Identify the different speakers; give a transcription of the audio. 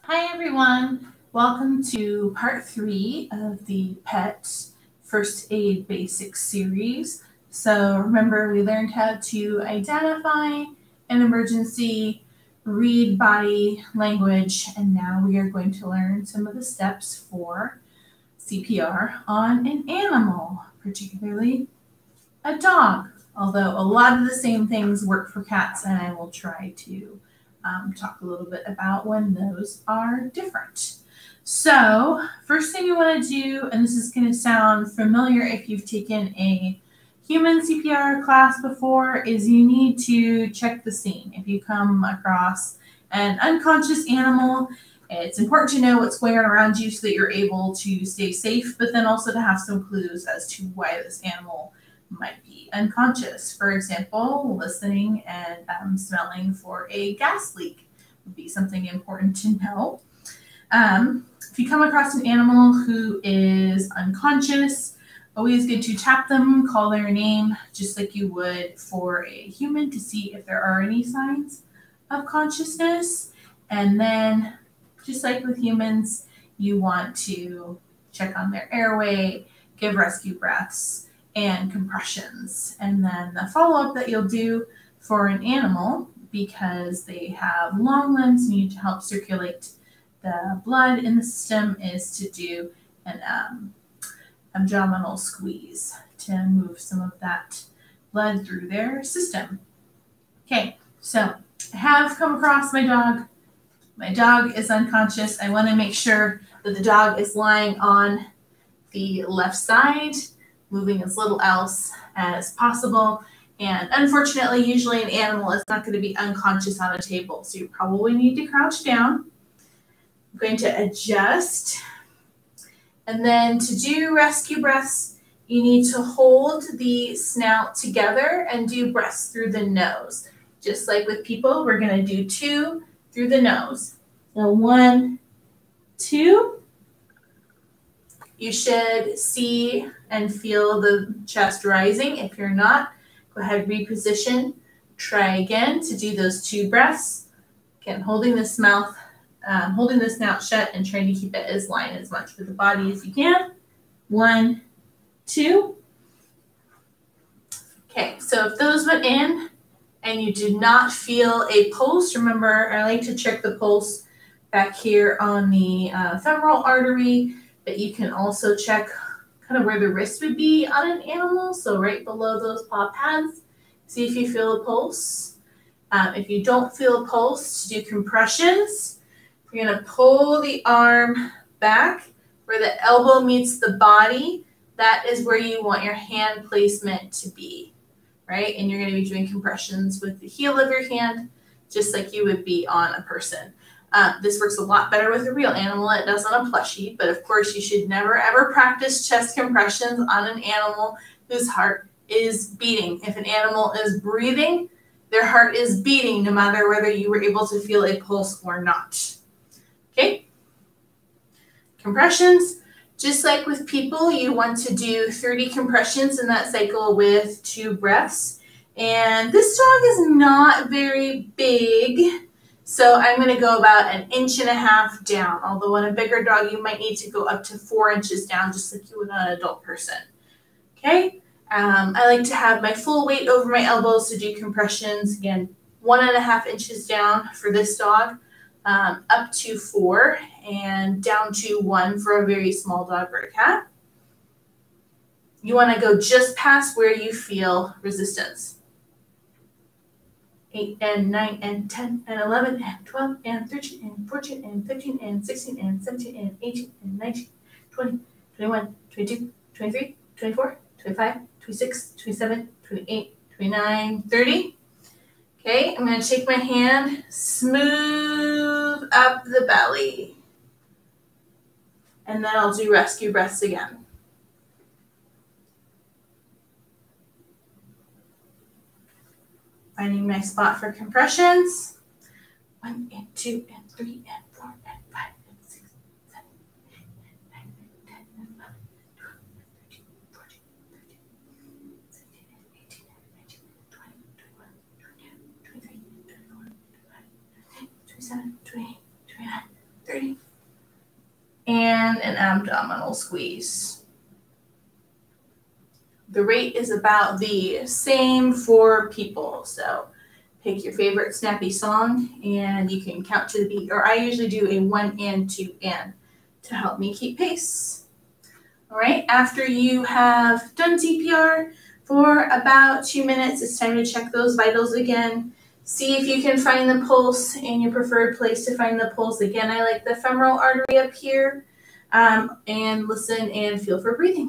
Speaker 1: Hi everyone, welcome to part 3 of the PET First Aid Basics series. So remember, we learned how to identify an emergency, read body language, and now we are going to learn some of the steps for CPR on an animal, particularly a dog. Although a lot of the same things work for cats, and I will try to talk a little bit about when those are different. So first thing you want to do, and this is going to sound familiar if you've taken a human CPR class before, is you need to check the scene. If you come across an unconscious animal, it's important to know what's going on around you so that you're able to stay safe, but then also to have some clues as to why this animal might be unconscious. For example, listening and smelling for a gas leak would be something important to know. If you come across an animal who is unconscious, always good to tap them, call their name, just like you would for a human to see if there are any signs of consciousness. And then, just like with humans, you want to check on their airway, give rescue breaths, and compressions. And then the follow-up that you'll do for an animal, because they have long limbs, you need to help circulate the blood in the system, is to do an abdominal squeeze to move some of that blood through their system. Okay, so I have come across my dog. My dog is unconscious. I want to make sure that the dog is lying on the left side, moving as little else as possible. And unfortunately, usually an animal is not going to be unconscious on a table, so you probably need to crouch down. I'm going to adjust. And then to do rescue breaths, you need to hold the snout together and do breaths through the nose. Just like with people, we're going to do 2 through the nose. So 1, 2. You should see and feel the chest rising. If you're not, go ahead, reposition. Try again to do those 2 breaths. Again, holding the snout shut and trying to keep it as lined as much with the body as you can. 1, 2. Okay, so if those went in and you did not feel a pulse, remember, I like to check the pulse back here on the femoral artery, but you can also check kind of where the wrist would be on an animal, so right below those paw pads. See if you feel a pulse. If you don't feel a pulse, to do compressions, you're going to pull the arm back where the elbow meets the body. That is where you want your hand placement to be, right? And you're going to be doing compressions with the heel of your hand, just like you would be on a person. This works a lot better with a real animal. It does on a plushie, but of course you should never ever practice chest compressions on an animal whose heart is beating. If an animal is breathing, their heart is beating no matter whether you were able to feel a pulse or not. Okay? Compressions, just like with people, you want to do 30 compressions in that cycle with 2 breaths. And this dog is not very big, so I'm going to go about 1.5 inches down, although on a bigger dog, you might need to go up to 4 inches down, just like you would on an adult person. Okay? I like to have my full weight over my elbows to do compressions. Again, 1.5 inches down for this dog, up to 4, and down to 1 for a very small dog or a cat. You want to go just past where you feel resistance. 8 and 9 and 10 and 11 and 12 and 13 and 14 and 15 and 16 and 17 and 18 and 19, 20, 21, 22, 23, 24, 25, 26, 27, 28, 29, 30. Okay, I'm going to take my hand, smooth up the belly. And then I'll do rescue breaths again. Finding my spot for compressions. 1 and 2 and 3 and 4 and 5 and 6, 7, 8, 9, 10, 11, 12, 13, 14, 15, 16, 18, 19, 20, 21, 22, 23, 24, 25, 27, 28, 29, 30. and an abdominal squeeze. The rate is about the same for people. So pick your favorite snappy song and you can count to the beat, or I usually do a 1 and 2 and to help me keep pace. All right, after you have done CPR for about 2 minutes, it's time to check those vitals again. See if you can find the pulse in your preferred place to find the pulse. Again, I like the femoral artery up here, and listen and feel for breathing.